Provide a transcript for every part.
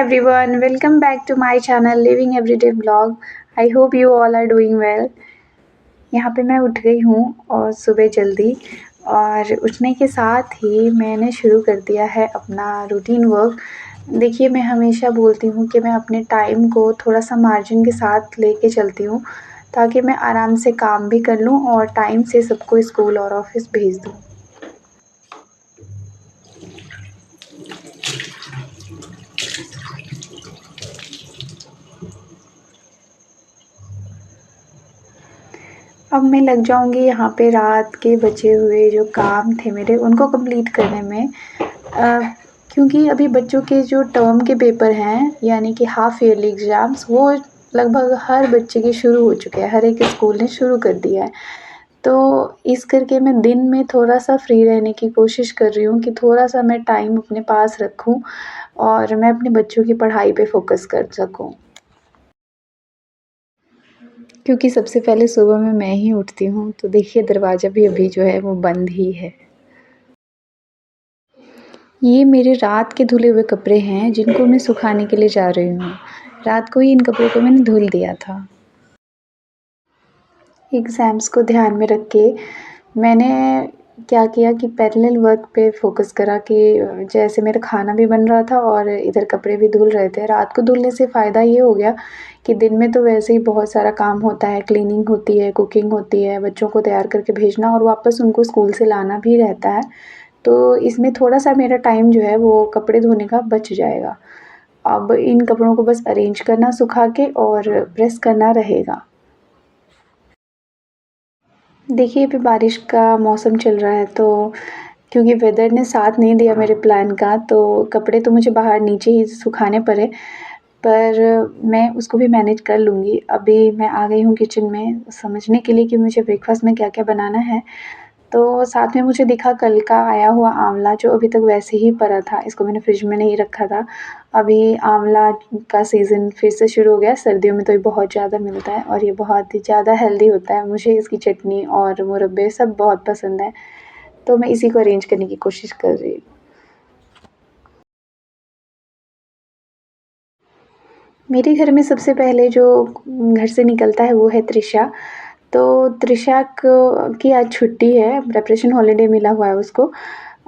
everyone, welcome back to my channel Living Everyday Vlog. I hope you all are doing well. यहाँ पे मैं उठ गई हूँ और सुबह जल्दी और उठने के साथ ही मैंने शुरू कर दिया है अपना रूटीन वर्क। देखिए मैं हमेशा बोलती हूँ कि मैं अपने टाइम को थोड़ा-सा मार्जिन के साथ लेके चलती हूँ ताकि मैं आराम से काम भी कर लूँ और टाइम से सबको स्कूल और ऑफ़िस भेज दूँ। अब मैं लग जाऊँगी यहाँ पे रात के बचे हुए जो काम थे मेरे उनको कंप्लीट करने में क्योंकि अभी बच्चों के जो टर्म के पेपर हैं यानी कि हाफ़ ईयरली एग्ज़ाम्स वो लगभग हर बच्चे के शुरू हो चुके हैं, हर एक स्कूल ने शुरू कर दिया है। तो इस करके मैं दिन में थोड़ा-सा फ्री रहने की कोशिश कर रही हूँ कि थोड़ा-सा मैं टाइम अपने पास रखूँ और मैं अपने बच्चों की पढ़ाई पे फ़ोकस कर सकूँ। क्योंकि सबसे पहले सुबह में मैं ही उठती हूँ, तो देखिए दरवाज़ा भी अभी जो है वो बंद ही है। ये मेरे रात के धुले हुए कपड़े हैं जिनको मैं सुखाने के लिए जा रही हूँ। रात को ही इन कपड़ों को मैंने धुल दिया था। एग्ज़ाम्स को ध्यान में रख के मैंने क्या किया कि पैरेलल वर्क पे फ़ोकस करा कि जैसे मेरा खाना भी बन रहा था और इधर कपड़े भी धुल रहे थे। रात को धुलने से फ़ायदा ये हो गया कि दिन में तो वैसे ही बहुत सारा काम होता है, क्लीनिंग होती है, कुकिंग होती है, बच्चों को तैयार करके भेजना और वापस उनको स्कूल से लाना भी रहता है। तो इसमें थोड़ा-सा मेरा टाइम जो है वो कपड़े धोने का बच जाएगा। अब इन कपड़ों को बस अरेंज करना सुखा के और प्रेस करना रहेगा। देखिए अभी बारिश का मौसम चल रहा है तो क्योंकि वेदर ने साथ नहीं दिया मेरे प्लान का तो कपड़े तो मुझे बाहर नीचे ही सुखाने पड़े, पर मैं उसको भी मैनेज कर लूँगी। अभी मैं आ गई हूँ किचन में समझने के लिए कि मुझे ब्रेकफ़ास्ट में क्या-क्या बनाना है। तो साथ में मुझे दिखा कल का आया हुआ आँवला जो अभी तक वैसे ही पड़ा था, इसको मैंने फ्रिज में नहीं रखा था। अभी आँवला का सीज़न फिर से शुरू हो गया, सर्दियों में तो ये बहुत ज़्यादा मिलता है और ये बहुत ही ज़्यादा हेल्दी होता है। मुझे इसकी चटनी और मुरब्बे सब बहुत पसंद है, तो मैं इसी को अरेंज करने की कोशिश कर रही हूँ। मेरे घर में सबसे पहले जो घर से निकलता है वो है तृषा। तो तृषा को की आज छुट्टी है, प्रिपरेशन हॉलिडे मिला हुआ है उसको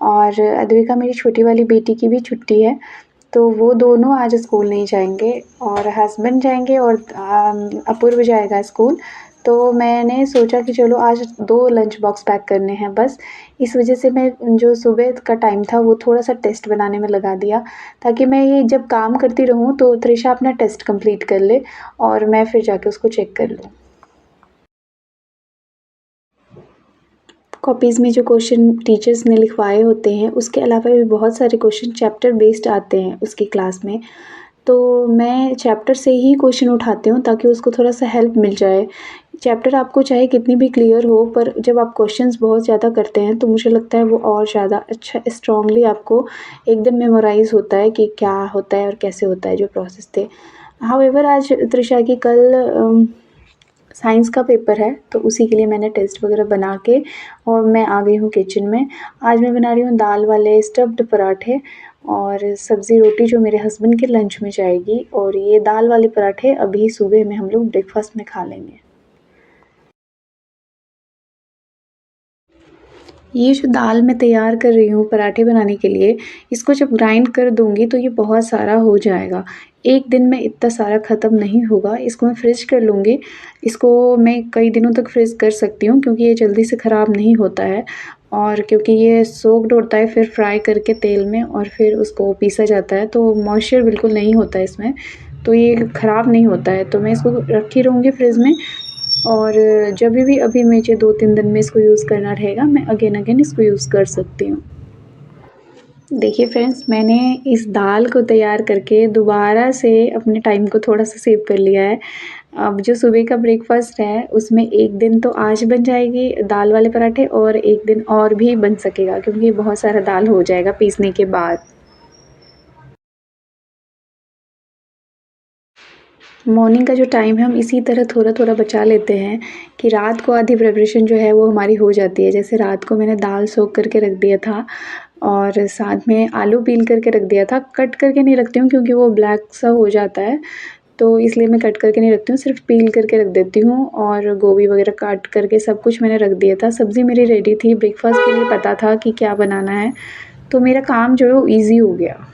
और अद्विका मेरी छोटी वाली बेटी की भी छुट्टी है। तो वो दोनों आज स्कूल नहीं जाएँगे और हस्बैंड जाएँगे और अपूर्व जाएगा स्कूल। तो मैंने सोचा कि चलो आज 2 लंच बॉक्स पैक करने हैं बस। इस वजह से मैं जो सुबह का टाइम था वो थोड़ा-सा टेस्ट बनाने में लगा दिया, ताकि मैं ये जब काम करती रहूँ तो तृषा अपना टेस्ट कंप्लीट कर ले और मैं फिर जाके उसको चेक कर लूँ। कॉपीज़ में जो क्वेश्चन टीचर्स ने लिखवाए होते हैं उसके अलावा भी बहुत सारे क्वेश्चन चैप्टर बेस्ड आते हैं उसकी क्लास में। तो मैं चैप्टर से ही क्वेश्चन उठाती हूँ ताकि उसको थोड़ा-सा हेल्प मिल जाए। चैप्टर आपको चाहे कितनी भी क्लियर हो पर जब आप क्वेश्चंस बहुत ज़्यादा करते हैं तो मुझे लगता है वो और ज़्यादा अच्छा स्ट्रॉन्गली आपको एकदम मेमोराइज़ होता है कि क्या होता है और कैसे होता है जो प्रोसेस थे। हाउएवर आज तृषा की कल साइंस का पेपर है तो उसी के लिए मैंने टेस्ट वगैरह बना के और मैं आ गई हूँ किचन में। आज मैं बना रही हूँ दाल वाले स्टफ़्ड पराठे और सब्ज़ी रोटी जो मेरे हस्बैंड के लंच में जाएगी और ये दाल वाले पराठे अभी सुबह में हम लोग ब्रेकफ़ास्ट में खा लेंगे। ये जो दाल मैं तैयार कर रही हूँ पराठे बनाने के लिए, इसको जब ग्राइंड कर दूँगी तो ये बहुत सारा हो जाएगा। एक दिन में इतना सारा ख़त्म नहीं होगा, इसको मैं फ्रिज कर लूँगी। इसको मैं कई दिनों तक फ्रीज़ कर सकती हूँ क्योंकि ये जल्दी से ख़राब नहीं होता है और क्योंकि ये सोक्ड होता है फिर फ्राई करके तेल में और फिर उसको पीसा जाता है तो मॉइस्चर बिल्कुल नहीं होता है इसमें, तो ये ख़राब नहीं होता है। तो मैं इसको रखी रहूँगी फ्रिज में और जभी भी अभी मुझे 2-3 दिन में इसको यूज़ करना रहेगा, मैं अगेन इसको यूज़ कर सकती हूँ। देखिए फ्रेंड्स, मैंने इस दाल को तैयार करके दोबारा से अपने टाइम को थोड़ा-सा सेव कर लिया है। अब जो सुबह का ब्रेकफ़ास्ट है, उसमें एक दिन तो आज बन जाएगी दाल वाले पराठे और एक दिन और भी बन सकेगा क्योंकि बहुत सारा दाल हो जाएगा पीसने के बाद। मॉर्निंग का जो टाइम है हम इसी तरह थोड़ा-थोड़ा बचा लेते हैं कि रात को आधी प्रिपरेशन जो है वो हमारी हो जाती है। जैसे रात को मैंने दाल सोक करके रख दिया था और साथ में आलू पील करके रख दिया था। कट करके नहीं रखती हूँ क्योंकि वो ब्लैक सा हो जाता है, तो इसलिए मैं कट करके नहीं रखती हूँ, सिर्फ पील करके रख देती हूँ। और गोभी वगैरह काट करके सब कुछ मैंने रख दिया था। सब्ज़ी मेरी रेडी थी, ब्रेकफ़ास्ट के लिए पता था कि क्या बनाना है, तो मेरा काम जो है वो ईज़ी हो गया।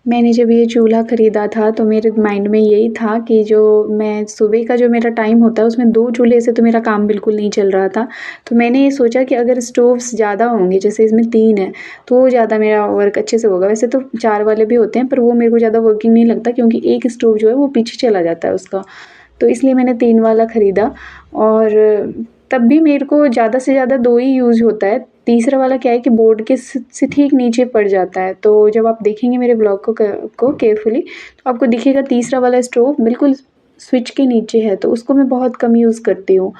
मैंने जब ये चूल्हा ख़रीदा था तो मेरे माइंड में यही था कि जो मैं सुबह का जो मेरा टाइम होता है उसमें 2 चूल्हे से तो मेरा काम बिल्कुल नहीं चल रहा था। तो मैंने ये सोचा कि अगर स्टोव्स ज़्यादा होंगे, जैसे इसमें 3 है, तो वो ज़्यादा मेरा वर्क अच्छे से होगा। वैसे तो 4 वाले भी होते हैं पर वो मेरे को ज़्यादा वर्किंग नहीं लगता क्योंकि एक स्टोव जो है वो पीछे चला जाता है उसका। तो इसलिए मैंने 3 वाला ख़रीदा और तब भी मेरे को ज़्यादा से ज़्यादा 2 ही यूज़ होता है। तीसरा वाला क्या है कि बोर्ड के से ठीक नीचे पड़ जाता है, तो जब आप देखेंगे मेरे ब्लॉग को केयरफुली तो आपको दिखेगा तीसरा वाला स्टोव बिल्कुल स्विच के नीचे है, तो उसको मैं बहुत कम यूज़ करती हूँ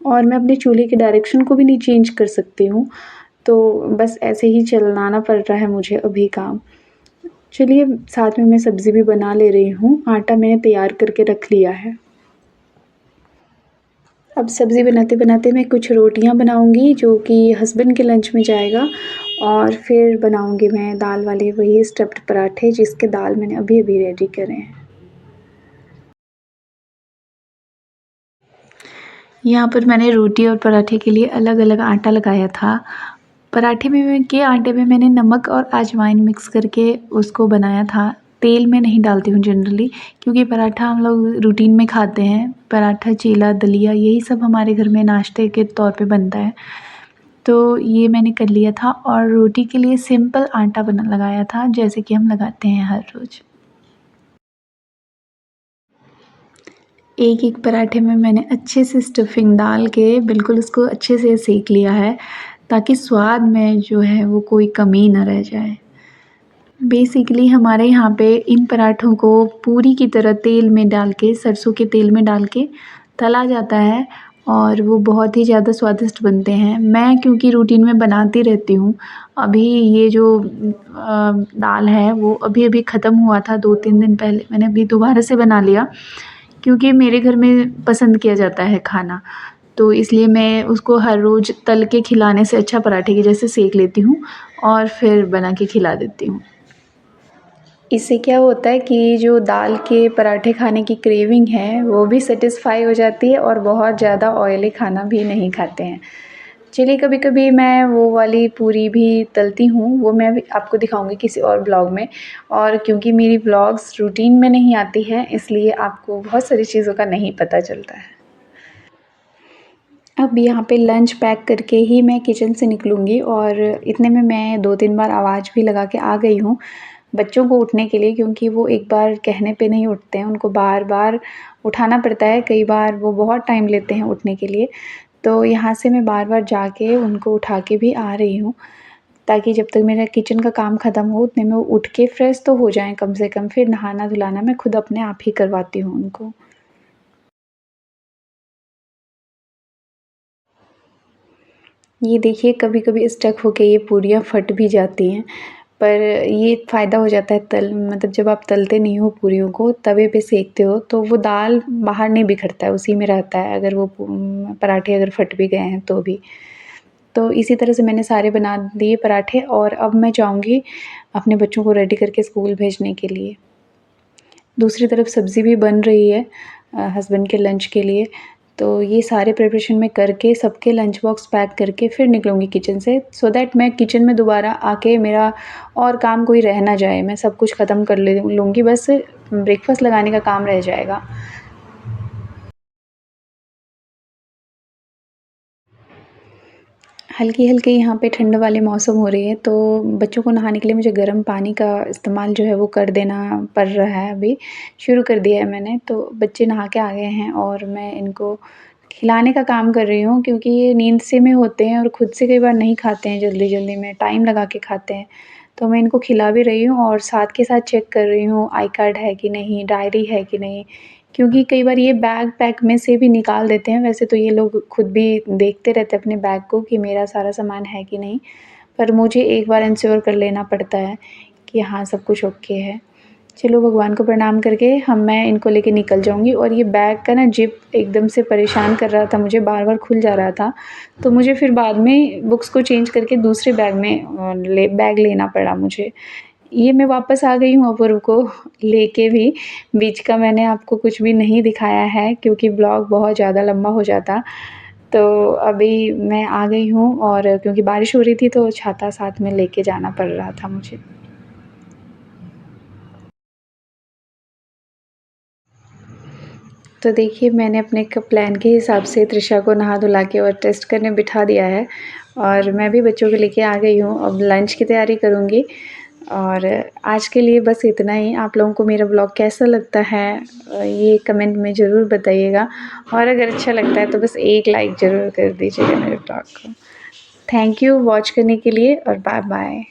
और मैं अपने चूल्हे के डायरेक्शन को भी नहीं चेंज कर सकती हूँ, तो बस ऐसे ही चलाना पड़ रहा है मुझे अभी काम। चलिए साथ में मैं सब्ज़ी भी बना ले रही हूँ, आटा मैंने तैयार करके रख लिया है। अब सब्ज़ी बनाते-बनाते मैं कुछ रोटियाँ बनाऊँगी जो कि हस्बैंड के लंच में जाएगा और फिर बनाऊँगी मैं दाल वाले वही स्टफ़्ड पराठे जिसके दाल मैंने अभी-अभी रेडी करे हैं। यहाँ पर मैंने रोटी और पराठे के लिए अलग-अलग आटा लगाया था। पराठे में के आटे में मैंने नमक और अजवाइन मिक्स करके उसको बनाया था। तेल में नहीं डालती हूँ जनरली क्योंकि पराठा हम लोग रूटीन में खाते हैं। पराठा, चीला, दलिया यही सब हमारे घर में नाश्ते के तौर पे बनता है। तो ये मैंने कर लिया था और रोटी के लिए सिंपल आटा बना लगाया था जैसे कि हम लगाते हैं हर रोज़। एक-एक पराठे में मैंने अच्छे से स्टफिंग डाल के बिल्कुल उसको अच्छे से सेंक लिया है, ताकि स्वाद में जो है वो कोई कमी ना रह जाए। बेसिकली हमारे यहाँ पे इन पराठों को पूरी की तरह तेल में डाल के सरसों के तेल में डाल के तला जाता है और वो बहुत ही ज़्यादा स्वादिष्ट बनते हैं। मैं क्योंकि रूटीन में बनाती रहती हूँ, अभी ये जो दाल है वो अभी-अभी ख़त्म हुआ था 2-3 दिन पहले मैंने अभी दोबारा से बना लिया क्योंकि मेरे घर में पसंद किया जाता है खाना। तो इसलिए मैं उसको हर रोज़ तल के खिलाने से अच्छा पराठे के जैसे सेंक लेती हूँ और फिर बना के खिला देती हूँ। इससे क्या होता है कि जो दाल के पराठे खाने की क्रेविंग है, वो भी सैटिस्फ़ाई हो जाती है और बहुत ज़्यादा ऑयली खाना भी नहीं खाते हैं। चलिए कभी-कभी मैं वो वाली पूरी भी तलती हूँ, वो मैं भी आपको दिखाऊँगी किसी और ब्लॉग में और क्योंकि मेरी ब्लॉग्स रूटीन में नहीं आती हैं, इसलिए आपको बहुत सारी चीज़ों का नहीं पता चलता है। अब यहाँ पे लंच पैक करके ही मैं किचन से निकलूँगी और इतने में मैं 2-3 बार आवाज़ भी लगा के आ गई हूँ, बच्चों को उठने के लिए क्योंकि वो एक बार कहने पे नहीं उठते हैं, उनको बार-बार उठाना पड़ता है, कई बार वो बहुत टाइम लेते हैं उठने के लिए। तो यहाँ से मैं बार-बार जाके उनको उठा के भी आ रही हूँ, ताकि जब तक मेरा किचन का काम ख़त्म हो उतने में वो उठ के फ्रेश तो हो जाएँ कम से कम, फिर नहाना-धुलाना मैं खुद अपने आप ही करवाती हूँ उनको। ये देखिए कभी-कभी स्टक होके ये पूरियाँ फट भी जाती हैं, पर ये फ़ायदा हो जाता है मतलब जब आप तलते नहीं हो पूरियों को, तवे पे सेकते हो तो वो दाल बाहर नहीं बिखरता है, उसी में रहता है अगर वो पराठे अगर फट भी गए हैं तो भी। तो इसी तरह से मैंने सारे बना दिए पराठे और अब मैं जाऊँगी अपने बच्चों को रेडी करके स्कूल भेजने के लिए। दूसरी तरफ सब्ज़ी भी बन रही है हस्बैंड के लंच के लिए, तो ये सारे प्रिपरेशन मैं करके सबके लंच बॉक्स पैक करके फिर निकलूँगी किचन से सो दैट मैं किचन में दोबारा आके मेरा और काम कोई रह ना जाए, मैं सब कुछ ख़त्म कर ले लूँगी बस ब्रेकफ़ास्ट लगाने का काम रह जाएगा। हल्की-हल्की यहाँ पे ठंड वाले मौसम हो रही है, तो बच्चों को नहाने के लिए मुझे गर्म पानी का इस्तेमाल जो है वो कर देना पड़ रहा है अभी, शुरू कर दिया है मैंने। तो बच्चे नहा के आ गए हैं और मैं इनको खिलाने का काम कर रही हूँ क्योंकि ये नींद से में होते हैं और खुद से कई बार नहीं खाते हैं जल्दी-जल्दी में, टाइम लगा के खाते हैं। तो मैं इनको खिला भी रही हूँ और साथ के साथ चेक कर रही हूँ आई कार्ड है कि नहीं, डायरी है कि नहीं, क्योंकि कई बार ये बैग पैक में से भी निकाल देते हैं, वैसे तो ये लोग खुद भी देखते रहते हैं अपने बैग को कि मेरा सारा सामान है कि नहीं, पर मुझे एक बार इंश्योर कर लेना पड़ता है कि हाँ, सब कुछ ओके है। चलो भगवान को प्रणाम करके मैं इनको लेके निकल जाऊँगी। और ये बैग का ना ज़िप एकदम से परेशान कर रहा था मुझे, बार-बार खुल जा रहा था। तो मुझे फिर बाद में बुक्स को चेंज करके दूसरे बैग में बैग लेना पड़ा मुझे। ये मैं वापस आ गई हूँ अपूर्व को लेके भी। बीच का मैंने आपको कुछ भी नहीं दिखाया है क्योंकि ब्लॉग बहुत ज़्यादा लंबा हो जाता। तो अभी मैं आ गई हूँ और क्योंकि बारिश हो रही थी तो छाता साथ में लेके जाना पड़ रहा था मुझे। तो देखिए मैंने अपने एक प्लान के हिसाब से तृषा को नहा-धुला के और टेस्ट करने बिठा दिया है और मैं भी बच्चों को लेके आ गई हूँ। अब लंच की तैयारी करूँगी और आज के लिए बस इतना ही। आप लोगों को मेरा ब्लॉग कैसा लगता है ये कमेंट में ज़रूर बताइएगा और अगर अच्छा लगता है तो बस एक लाइक ज़रूर कर दीजिएगा मेरे ब्लॉग को। थैंक यू वॉच करने के लिए और बाय-बाय।